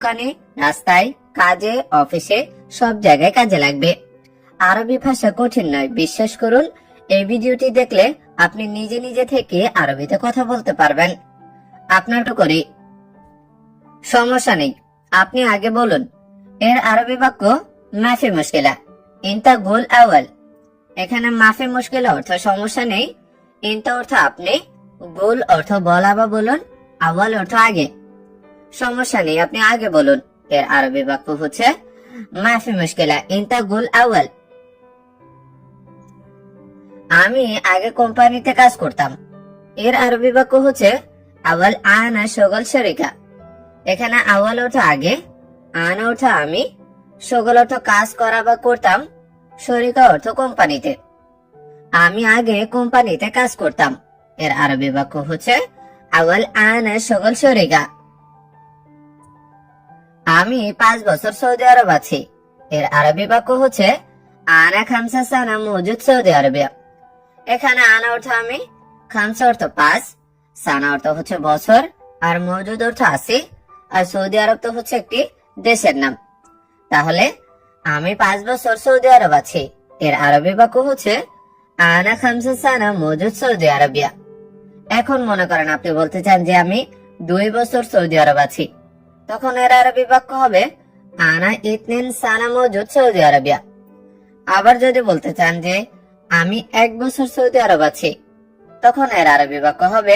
দোকানে, রাস্তায়, কাজে, অফিসে সব জায়গায় কাজে লাগবে। আরবি ভাষা কঠিন নয়, বিশ্বাস করুন। এই ভিডিওটি দেখলে আপনি নিজে নিজে থেকে আরবিতে কথা বলতে পারবেন। আপনার তো করি সমস্যা নেই, আপনি আগে বলুন। এর আরবি বাক্য মাফি মুশকিলা, ইনতা গুল আওয়াল। এখানে মাফি মুশকিলা অর্থ সমস্যা নেই, ইনতা অর্থ আপনি, গুল অর্থ বলা বা বলুন, আওয়াল অর্থ আগে। সমস্যা নেই, আপনি আগে বলুন। এর আরবি বাক্য হচ্ছে মাফি মুশকিলা, ইনতা গুল আওয়াল। আমি আগে কোম্পানিতে কাজ করতাম। এর আরবি বাক্য হচ্ছে আওয়াল আনা শগল শরিকা। এখানে আওয়াল অর্থ আগে, আনা অর্থ আমি, শগল অর্থ কাজ করা বা করতাম, শরিকা অর্থ কোম্পানিতে। আমি আগে কোম্পানিতে কাজ করতাম। এর আরবি বাক্য হচ্ছে আওয়াল আনা শগল শরিকা। আমি 5 বছর সৌদি আরব আছি। এর আরবি বাক্য হচ্ছে আনা খামসা সানা মৌজুদ সৌদি আরবিয়া। এখানে আনা অর্থ আমি, খামসা অর্থ 5, সানা অর্থ হচ্ছে বছর, আর মৌজুদ অর্থ আছি, আর সৌদি আরব তো হচ্ছে একটি দেশের নাম। তাহলে আমি 5 বছর সৌদি আরব আছি। এর আরবি বাক্য হচ্ছে আনা খামসা সানা মৌজুদ সৌদি আরবিয়া। এখন মনে করেন আপনি বলতে চান যে আমি 2 বছর সৌদি আরব আছি, তখন এর আরবি বাক্য হবে আনা ইতনিন সানা মৌজুদ সৌদি আরবিয়া। আবার যদি বলতে চান যে আমি 1 বছর সৌদি আরব আছি, তখন এর আরবি বাক্য হবে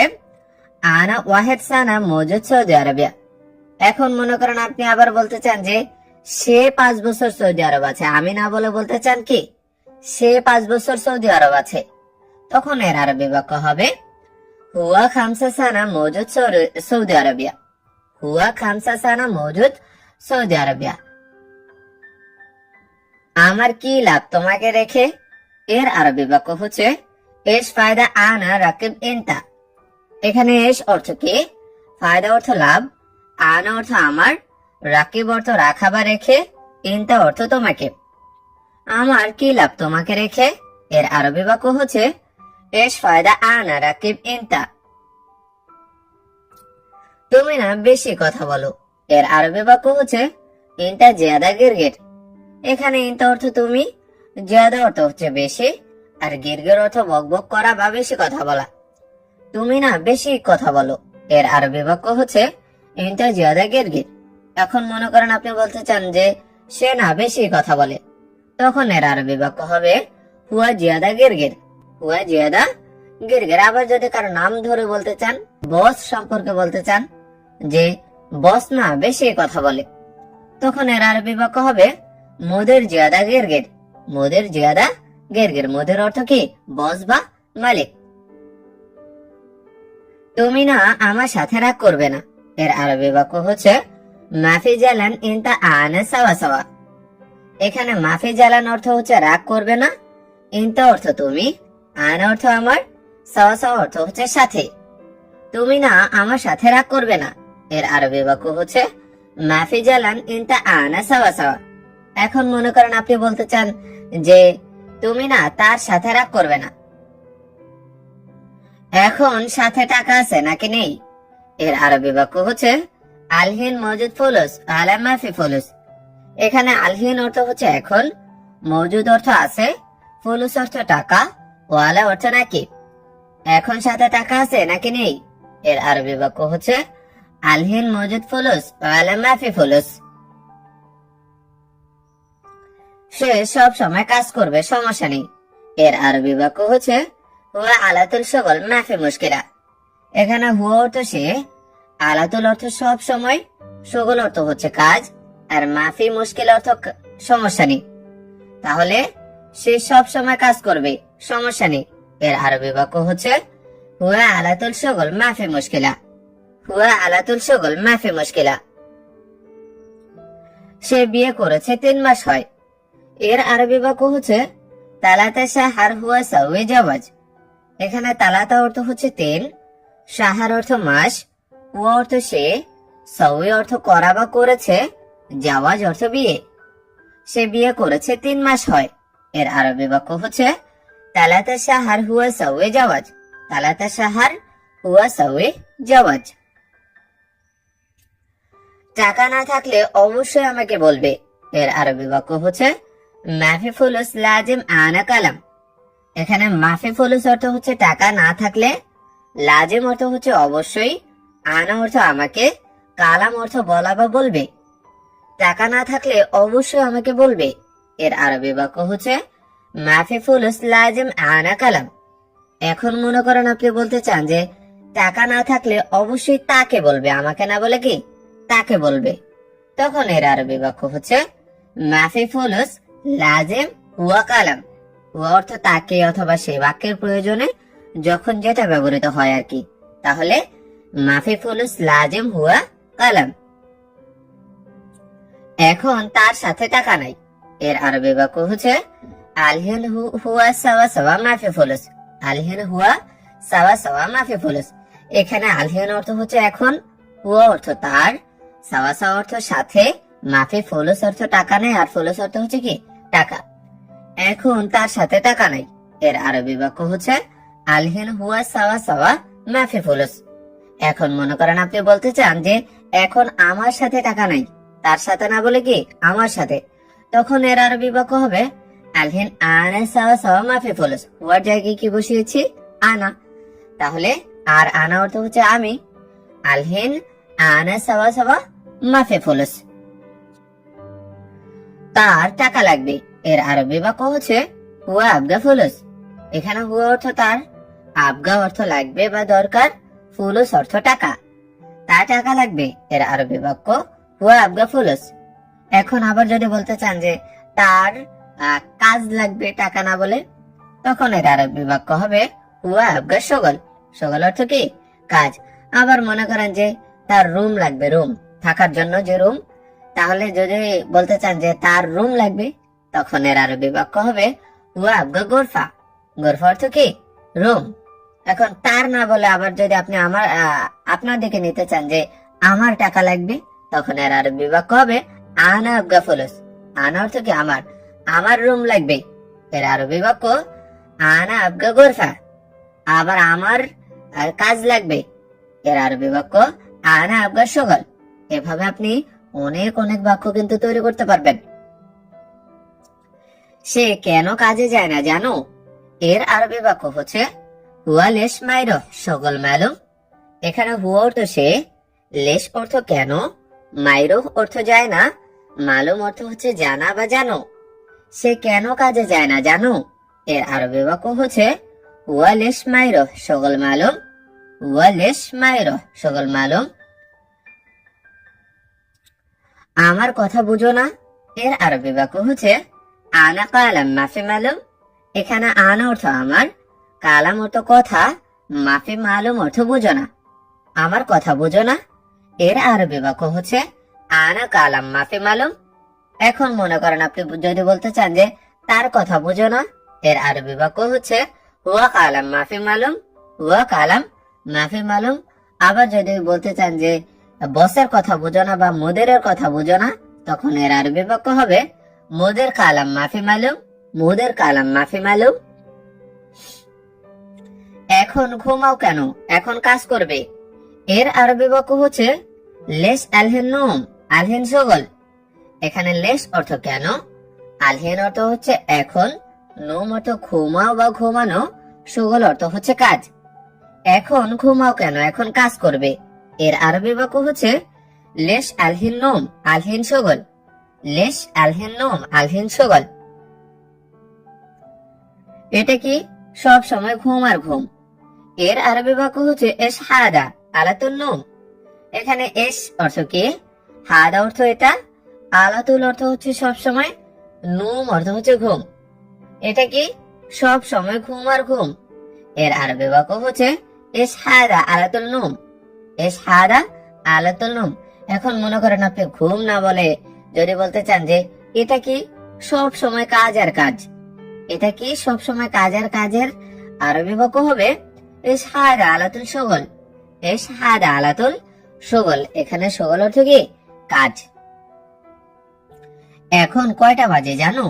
আনা ওয়াহেদ সানা মৌজুদ সৌদি আরবিয়া। এখন মনে করেন আপনি আবার বলতে চান যে সে 5 বছর সৌদি আরব আছে, আমি না বলে বলতে চান কি সে 5 বছর সৌদি আরব আছে, তখন এর আরবি বাক্য হবে হুয়া খামসা সানা মৌজুদ সৌদি আরবিয়া। হুয়া খামসা সানা মৌজুদ সৌদি আরবিয়া। আমার কি লাভ তোমাকে রেখে? এর আরবি বাক্য হচ্ছে এস ফায়দা আনা রাকিব ইনতা। এখানে এস অর্থ কি, ফায়দা অর্থ লাভ, আনা অর্থ আমার, রাকিব অর্থ রাখা বা রেখে, ইনতা অর্থ তোমাকে। আমার কি লাভ তোমাকে রেখে? এর আরবি বাক্য হচ্ছে এস ফায়দা আনা রাকিব ইনতা। তুমি না বেশি কথা বলো। এর আরবি বাক্য হচ্ছে ইনতা জিয়াদা গিরগির। এখানে ইনতা অর্থ তুমি, জিয়াদা অর্থ হচ্ছে বেশি, আর গিরগির অর্থ বকবক করা বা বেশি কথা বলা। তুমি না বেশি কথা বলো। এর আরবি বাক্য হচ্ছে ইনতা জিয়াদা গিরগির। এখন মনে করেন আপনি বলতে চান যে সে না বেশি কথা বলে, তখন এর আরবি বাক্য হবে হুয়া জিয়াদা গিরগির। হুয়া জিয়াদা গিরগির। আবার যদি কারো নাম ধরে বলতে চান, বস সম্পর্কে বলতে চান যে বস না বেশি কথা বলে, তখন এর আরবি বাক্য হবে মুদির জিয়াদা গিরগির। মুদির জিয়াদা গিরগির। মুদির অর্থ কি, বস বা মালিক। তুমি না আমার সাথে রাগ করবে না। এর আরবি বাক্য হচ্ছে মাফি জালান ইনতা আনা সাওয়া সাওয়া। এখানে মাফি জালান অর্থ হচ্ছে রাগ করবে না, ইনতা অর্থ তুমি, আনা অর্থ আমার, সাওয়া সাওয়া অর্থ হচ্ছে সাথে। তুমি না আমার সাথে রাগ করবে না। এর আরবি বাক্য হচ্ছে মাফি জালান ইনতা আনা সাওয়া সাওয়া। এখন মনে করেন আপনি বলতে চান যে তুমি না তার সাথে রাগ করবে না। এখন সাথে টাকা আছে নাকি নেই? এর আরবি বাক্য হচ্ছে আলহিন মৌজুদ ফুলুস আলা মাফি ফুলুস। এখানে আলহিন অর্থ হচ্ছে এখন, মৌজুদ অর্থ আছে, ফুলুস অর্থ টাকা, ওয়ালা অর্থ নাকি। এখন সাথে টাকা আছে নাকি নেই? এর আরবি বাক্য হচ্ছে আলহিন মৌজুদ ফুলুস আলা মাফি ফুলুস। সে সব সময় কাজ করবে, সমস্যা নেই। এর আরবি বাক্য হচ্ছে হুয়া আলাতুল শগল মাফি মুশকিলা। এখানে হুয়া অর্থ সে, আলাতুল অর্থ সব সময়, শগল অর্থ হচ্ছে কাজ, আর মাফি মুশকিল অর্থ সমস্যা নেই। তাহলে সে সব সময় কাজ করবে, সমস্যা নেই। এর আরবি বাক্য হচ্ছে হুয়া আলাতুল শগল মাফি মুশকিলা। হুয়া আলাতুল শগল মাফি মুশকিলা। সে বিয়ে করেছে 3 মাস হয়। এর আরবি বাক্য হচ্ছে তালাতা শাহর হুয়া সাউই জাওয়াজ। এখানে তালাতা অর্থ হচ্ছে 3, শাহর অর্থ মাস, হুয়া অর্থ সে, সাউই অর্থ করা বা করেছে, জাওয়াজ অর্থ বিয়ে। সে বিয়ে করেছে 3 মাস হয়। এর আরবি বাক্য হচ্ছে তালাতা শাহর হুয়া সাউই জাওয়াজ। তালাতা শাহর হুয়া সাউই জাওয়াজ। টাকা না থাকলে অবশ্যই আমাকে বলবে। এর আরবি বাক্য হচ্ছে মাফি ফুলুস লাজিম আনা কালাম। এখানে মাফি ফুলুস অর্থ হচ্ছে টাকা না থাকলে, লাজিম অর্থ হচ্ছে অবশ্যই, আনা অর্থ আমাকে, কালাম অর্থ বলা বা বলবে। টাকা না থাকলে অবশ্যই আমাকে বলবে। এর আরবি বাক্য হচ্ছে মাফি ফুলুস লাজিম আনা কালাম। এখন মনে করেন আপনি বলতে চান যে টাকা না থাকলে অবশ্যই তাকে বলবে, আমাকে না বলে কি তাকে বলবে। তখন এর আরবি বাক্য হচ্ছে মাফি ফুলুস লাজিম হুয়া কালাম। হুয়া অর্থ তাকে অথবা সে বাক্যের প্রয়োজনে যখন যেটা ব্যবহৃত হয় আর কি। তাহলে মাফি ফুলুস লাজিম হুয়া কালাম। এখন তার সাথে টাকা নাই। এর আরবি বাক্য হচ্ছে আলহিন হুয়া সাওয়া সাওয়া মাফি ফুলুস। আলহিন হুয়া সাওয়া সাওয়া মাফি ফুলুস। এখানে আলহিন অর্থ হচ্ছে এখন, হুয়া অর্থ তার, সাওয়া সাওয়া অর্থ সাথে, মাফি ফুলুস অর্থ টাকা নেই, আর ফুলুস অর্থ হচ্ছে কি টাকা। এখন তার সাথে টাকা নাই। এর আরবি বাক্য হচ্ছে আলহিন হুয়া সাওয়া সাওয়া মাফি ফুলুস। এখন মনে করেন আপনি বলতে চান যে এখন আমার সাথে টাকা নাই, তার সাথে না বলে কি আমার সাথে। তখন এর আরবি বাক্য হবে আলহিন আনা সাওয়া সাওয়া মাফি ফুলুস। হুয়ার জায়গায় কি বসিয়েছি আনা। তাহলে আর আনা অর্থ হচ্ছে আমি। আলহিন আনা সাওয়া সাওয়া মাফি ফুলুস। তার টাকা লাগবে। এর আরবি বাক্য হচ্ছে হুয়া আবগা ফুলুস। এখানে হুয়া অর্থ তার, আবগা অর্থ লাগবে বা দরকার, ফুলুস অর্থ টাকা। তার টাকা লাগবে। এর আরবি বাক্য হুয়া আবগা ফুলুস। এখন আবার যদি বলতে চান যে তার কাজ লাগবে টাকা না বলে, তখন এর আরবি বাক্য হবে হুয়া আবগা শগল। শগল অর্থ কি কাজ। আবার মনে করেন যে তার রুম লাগবে, রুম থাকার জন্য যে রুম। তাহলে যদি বলতে চান যে তার রুম লাগবে, তখন এর আরবি বাক্য হবে হুয়া আবগা গোরফা। গোরফা অর্থ কি রুম। এখন তার না বলে আবার যদি আপনি আপনার দিকে নিতে চান যে আমার টাকা লাগবে, তখন এর আরবি বাক্য হবে আনা আবগা ফুলুস। আনা অর্থ কি আমার, আমার রুম লাগবে। এর আরবি বাক্য আনা আবগা গোরফা। আবার আমার কাজ লাগবে। এর আরবি বাক্য আনা আবগা শগল। এভাবে আপনি অনেক অনেক বাক্য কিন্তু তৈরি করতে পারবেন। সে কেন কাজে যায় না জানো? এর আরবি বাক্য হচ্ছে হুয়া লেশ মাইরো শগল মালুম। এখানে হুয়া অর্থ সে, লেশ অর্থ কেন, মাইরো অর্থ যায় না, মালুম অর্থ হচ্ছে জানা বা জানো। সে কেন কাজে যায় না জানো? এর আরবি বাক্য হচ্ছে হুয়া লেশ মাইরো শগল মালুম। হুয়া লেশ মাইরো শগল মালুম। আমার কথা বুঝো না? এর আরবি বাক্য হচ্ছে আনা কালাম মাফি মালুম। এখানে আনা অর্থ আমার, কালাম অর্থ কথা, মাফি মালুম অর্থ বুঝো না। আমার কথা বুঝো না। এর আরবি বাক্য হচ্ছে আনা কালাম মাফি মালুম। এখন মনে করেন আপনি যদি বলতে চান যে তার কথা বুঝো না, এর আরবি বাক্য হচ্ছে হুয়া কালাম মাফি মালুম। হুয়া কালাম মাফি মালুম। আবার যদি বলতে চান যে বসের কথা বুঝো না বা মুদিরের কথা বুঝো না, তখন এর আরবি বাক্য হবে মুদির কালাম মাফি মালুম। মুদির কালাম মাফি মালুম। এখন ঘুমাও কেন, এখন কাজ করবে। এর আরবি বাক্য হচ্ছে লেস আলহিন নুম। আলহিন শগল। এখানে লেস অর্থ কেন, আলহিন অর্থ হচ্ছে এখন, নুম অর্থ ঘুমাও বা ঘুমানো, শগল অর্থ হচ্ছে কাজ। এখন ঘুমাও কেন, এখন কাজ করবে। এর আরবি বাক্য হচ্ছে লেস আলহিন নুম আলহিন শগল। লেস আলহিন নুম আলহিন শগল। এটা কি সব সময় ঘুম আর ঘুম। এর আরবি বাক্য হচ্ছে এস হাদা আলাতুল নুম। এখানে এস অর্থ কি, হাদা অর্থ এটা, আলাতুল অর্থ হচ্ছে সব সময়, নুম অর্থ হচ্ছে ঘুম। এটা কি সব সময় ঘুম আর ঘুম। এর আরবি বাক্য হচ্ছে এস হাদা আলাতুল নুম। এস হাদা আলাতুল নুম। এখন মনে করেন আপনি ঘুম না বলে যদি বলতে চান যে এটা কি সব সময় কাজ আর কাজ। এটা কি সব সময় কাজ আর কাজের আরবি বাক্য হবে এস হাদা আলাতুল শগল। এস হাদা আলাতুল শগল। এখানে শগল অর্থ কি কাজ। এখন কয়টা বাজে জানো?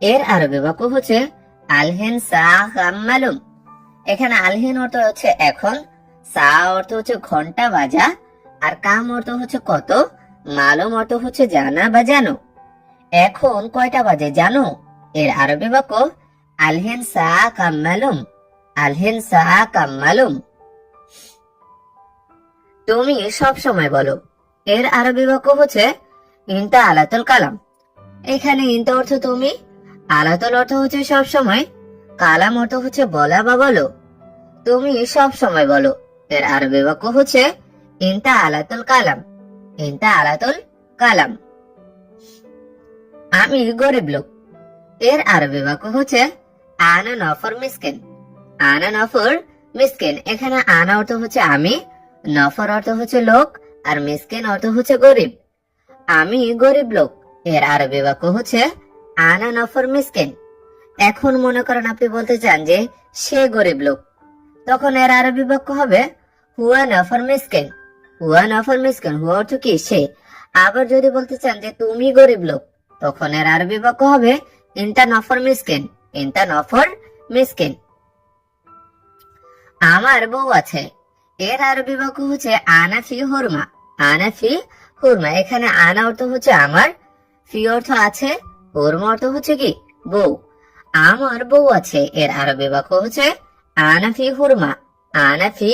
এর আরবি বাক্য হচ্ছে আলহিন সা মালুম। এখানে আলহিন অর্থ হচ্ছে এখন, সা অর্থ হচ্ছে ঘন্টা বাজা, আর কাম অর্থ হচ্ছে কত, মালুম অর্থ হচ্ছে জানা বা জানো। এখন কয়টা বাজে জানো? এর আরবি বাক্য আলহিন সা কাম মালুম। আলহিন সা কাম মালুম। তুমি সব সময় বলো। এর আরবি বাক্য হচ্ছে ইনতা আলাতুল কালাম। এখানে ইনতা অর্থ তুমি, আলাতুল অর্থ হচ্ছে সব সময়, কালাম অর্থ হচ্ছে বলা বা বলো। তুমি সব সময় বলো। এর আরবি বাক্য হচ্ছে ইনতা আলাতুল কালাম। ইনতা আলাতুল কালাম। আমি গরিব লোক। এর আরবি বাক্য হচ্ছে আনা নফর মিসকিন। আনা নফর মিসকিন। এখানে আনা অর্থ হচ্ছে আমি, নফর অর্থ হচ্ছে লোক, আর মিসকিন অর্থ হচ্ছে গরিব। আমি গরিব লোক। এর আরবি বাক্য হচ্ছে আনা নফর মিসকিন। এখন মনে করেন আপনি বলতে চান যে সে গরিব লোক, তখন এর আরবি বাক্য হবে হুয়া নফর মিসকিন। হুয়া নফর মিসকিন। হুয়া অর্থ কি? সে। আবার যদি বলতে চান যে তুমি গরিব লোক, তখন এর আরবি বাক্য হবে ইনতা নফর মিসকিন। ইনতা নফর মিসকিন। আমার বউ আছে। এর আরবি বাক্য হচ্ছে আনা ফি হুরমা। আনা ফি হুরমা। এখানে আনা অর্থ হচ্ছে আমার, ফি অর্থ আছে, হুরমা অর্থ হচ্ছে কি? বউ। আমার বউ আছে। এর আরবি বাক্য হচ্ছে আনা ফি হুরমা। আনা ফি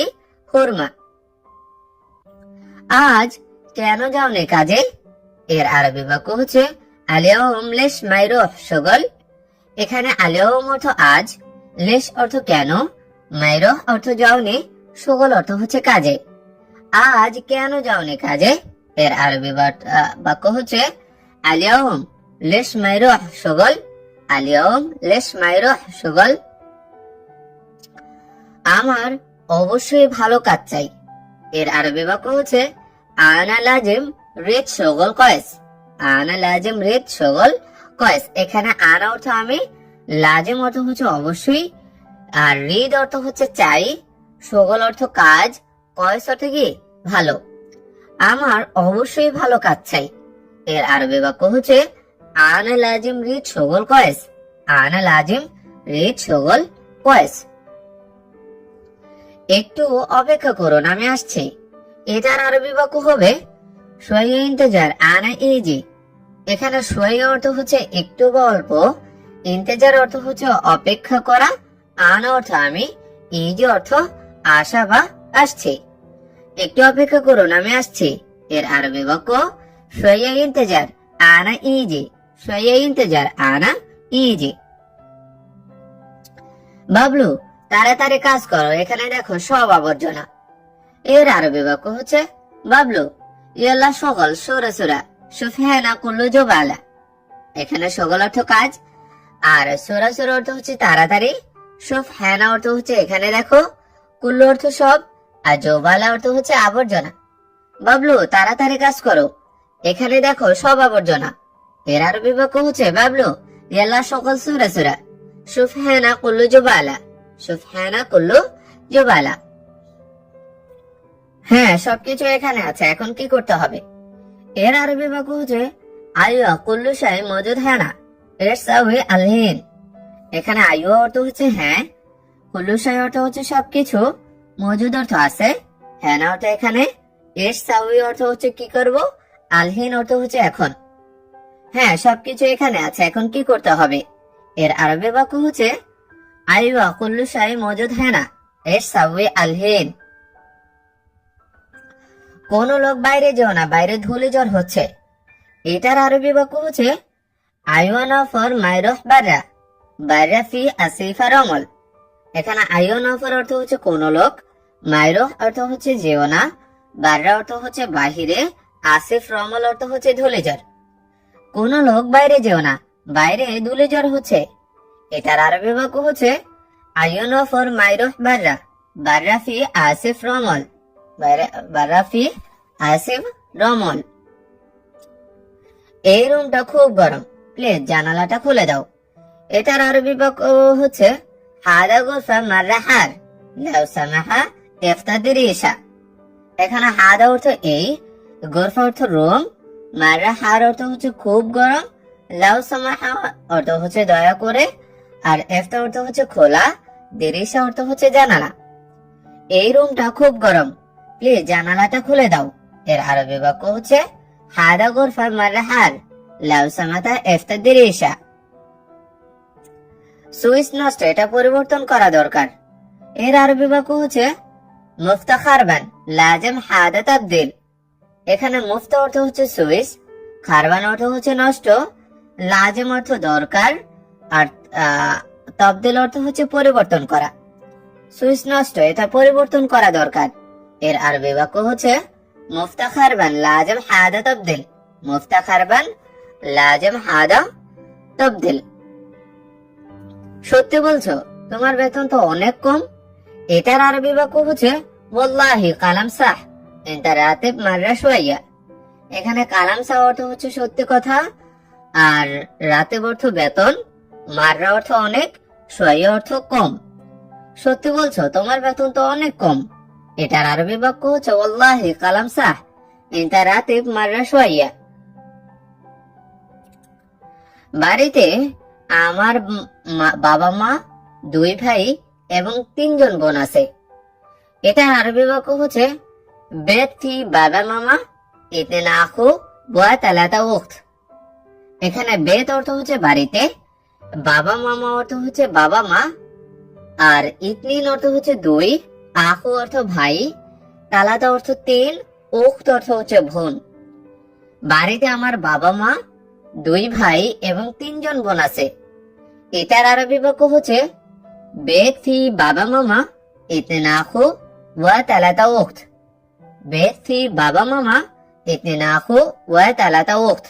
হুরমা। আজ কেন যাওনি কাজে? এর আরবি বাক্য হচ্ছে আলিয়াউম লেশ মাইরুহ শগল। এখানে আলিয়াউম অর্থ আজ, লেশ অর্থ কেন, মাইরুহ অর্থ যাওনি, শগল অর্থ হচ্ছে কাজে। আজ কেন যাওনি কাজে? এর আরবি বাক্য হচ্ছে আলিয়াউম লেশ মাইরুহ শগল। আলিয়াউম লেশ মাইরুহ শগল। আমার অবশ্যই ভালো কাজ চাই। এর আরবি বাক্য হচ্ছে আনা লাজিম রিদ শগল কয়েস। আনা লাজিম রিদ শগল কয়েস। এখানে আনা অর্থ আমি, লাজিম অর্থ হচ্ছে অবশ্যই, আর রিদ অর্থ হচ্ছে চাই, শগল অর্থ কাজ, কয়েস অর্থ কি? ভালো। আমার অবশ্যই ভালো কাজ চাই। এর আরবি বাক্য হচ্ছে আনা লাজিম রিদ শগল কয়েস। আনা লাজিম রিদ শগল কয়েস। একটু অপেক্ষা করুন, আমি আসছি। এটার আরবি বাক্য হবে শোয়ে ইন্তেজার আনা ইজি। এখানে শোয়ে অর্থ হচ্ছে একটু বা অল্প, ইন্তেজার অর্থ হচ্ছে অপেক্ষা করা, আনা অর্থ আমি, ইজি অর্থ আসা বা আসছি। একটু অপেক্ষা করুন, আমি আসছি। এর আরবি বাক্য শোয়ে ইন্তেজার আনা ইজি। শোয়ে ইন্তেজার আনা ইজি। বাবলু তাড়াতাড়ি কাজ করো, এখানে দেখো সব আবর্জনা। এর আরবি বাক্য হচ্ছে বাবলু ইয়াল্লা সগল সুরা সুরা সুফিয়ানা কুল্লু জোবালা। এখানে সগল অর্থ কাজ, আর সুরা সুরা অর্থ হচ্ছে তাড়াতাড়ি, সুফিয়ানা অর্থ হচ্ছে এখানে দেখো, কুল্লু অর্থ সব, আর জোবালা অর্থ হচ্ছে আবর্জনা। বাবলু তাড়াতাড়ি কাজ করো, এখানে দেখো সব আবর্জনা। এর আরবি বাক্য হচ্ছে বাবলু ইয়াল্লা সগল সুরা সুরা সুফিয়ানা কুল্লু জোবালা। সুফিয়ানা কুল্লু জোবালা। হ্যাঁ, সবকিছু এখানে আছে, এখন কি করতে হবে? এর আরবি বাক্য হচ্ছে আইয়া কুল্লু শাই মজুদ হ্যাঁ না। এর সাউই আলহিন। এখানে আইয়া অর্থ হচ্ছে হ্যাঁ, কুল্লু শাই অর্থ হচ্ছে সবকিছু, মজুদ অর্থ আছে, হ্যাঁ না অর্থ এখানে, এর সাউই অর্থ হচ্ছে কি করব, আলহিন অর্থ হচ্ছে এখন। হ্যাঁ, সবকিছু এখানে আছে, এখন কি করতে হবে? এর আরবি বাক্য হচ্ছে আইয়া কুল্লু শাই মজুদ হ্যাঁ না। এর সাউই আলহিন। কোন লোক বাইরে যেও না, বাইরে ধুলি জ্বর হচ্ছে। এটার আরবি বাক্য হচ্ছে আইওয়ান ফর মাইরহ বাররা। বাররা ফি আসিফা রমল। এখানে আইওয়ান ফর অর্থ হচ্ছে কোন লোক, মাইরহ অর্থ হচ্ছে যেও না, বাররা অর্থ হচ্ছে বাহিরে, আসিফ রমল অর্থ হচ্ছে ধুলি জ্বর। কোন লোক বাইরে যেও না, বাইরে ধুলি জ্বর হচ্ছে। এটার আরবি বাক্য হচ্ছে আইওয়ান ফর মাইরহ বাররা। বাররা ফি আসিফ রমল। বাররা ফি আসিফ রমল। এই রুমটা খুব গরম, প্লিজ জানালাটা খুলে দাও। এটার আরবি বাক্য হচ্ছে হাদা গোসা মাররা হার লাউ সামাহা ইফতাদির ইশা। এখানে হাদা অর্থ এই, গোরফা অর্থ রুম, মাররা হার অর্থ হচ্ছে খুব গরম, লাউ সামাহা অর্থ হচ্ছে দয়া করে, আর ইফতা অর্থ হচ্ছে খোলা, দিরিশা অর্থ হচ্ছে জানালা। এই রুমটা খুব গরম, প্লিজ জানালাটা খুলে দাও। এর আরবি বাক্য হচ্ছে হাদা গুরফা মাররা হাল লাউ সামাতা ইফতাদি রিশা। সুইচ নষ্ট, এটা পরিবর্তন করা দরকার। এর আরবি বাক্য হচ্ছে মুফতা খারবান লাজিম হাদা তাবদিল। এখানে মুফতা অর্থ হচ্ছে সুইচ, খারবান অর্থ হচ্ছে নষ্ট, লাজিম অর্থ দরকার, আর তাবদিল অর্থ হচ্ছে পরিবর্তন করা। সুইচ নষ্ট, এটা পরিবর্তন করা দরকার। এর আরবি বাক্য হচ্ছে মুফতা খারবান লাজিম হাদা তাবদিল। মুফতা খারবান লাজিম হাদা তাবদিল। সত্যি বলছো, তোমার বেতন তো অনেক কম। এটার আরবি বাক্য হচ্ছে ওয়াল্লাহি কালাম সাহ ইনতা রাতিব মাররা শুয়াইয়া। এখানে কালাম সাহ অর্থ হচ্ছে সত্যি কথা, আর রাতিব অর্থ বেতন, মাররা অর্থ অনেক, শুয়াইয়া অর্থ কম। সত্যি বলছো, তোমার বেতন তো অনেক কম। এটার আরবি বাক্য হচ্ছে ওয়াল্লাহি কালাম সাহ ইনতা রাতিব মাররা শুয়াইয়া। বাড়িতে আমার বাবা মা, 2 ভাই এবং 3 জন বোন আছে। এটা আরবি বাক্য হচ্ছে বেত ফি বাবা মামা ইতনা আখু ওয়া তালাতা উখত। এখানে বেত অর্থ হচ্ছে বাড়িতে, বাবা মামা অর্থ হচ্ছে বাবা মা, আর ইতনিন অর্থ হচ্ছে 2, আখু অর্থ ভাই, তালাতা অর্থ 3, উখত অর্থ হচ্ছে বোন। বাড়িতে আমার বাবা মা, 2 ভাই এবং 3 জন বোন আছে। এটার আরবি বাক্য হচ্ছে বেত ফি বাবা মামা ইতনা আখু ওয়া তালাতা উখত। বেত ফি বাবা মামা ইতনা আখু ওয়া তালাতা উখত।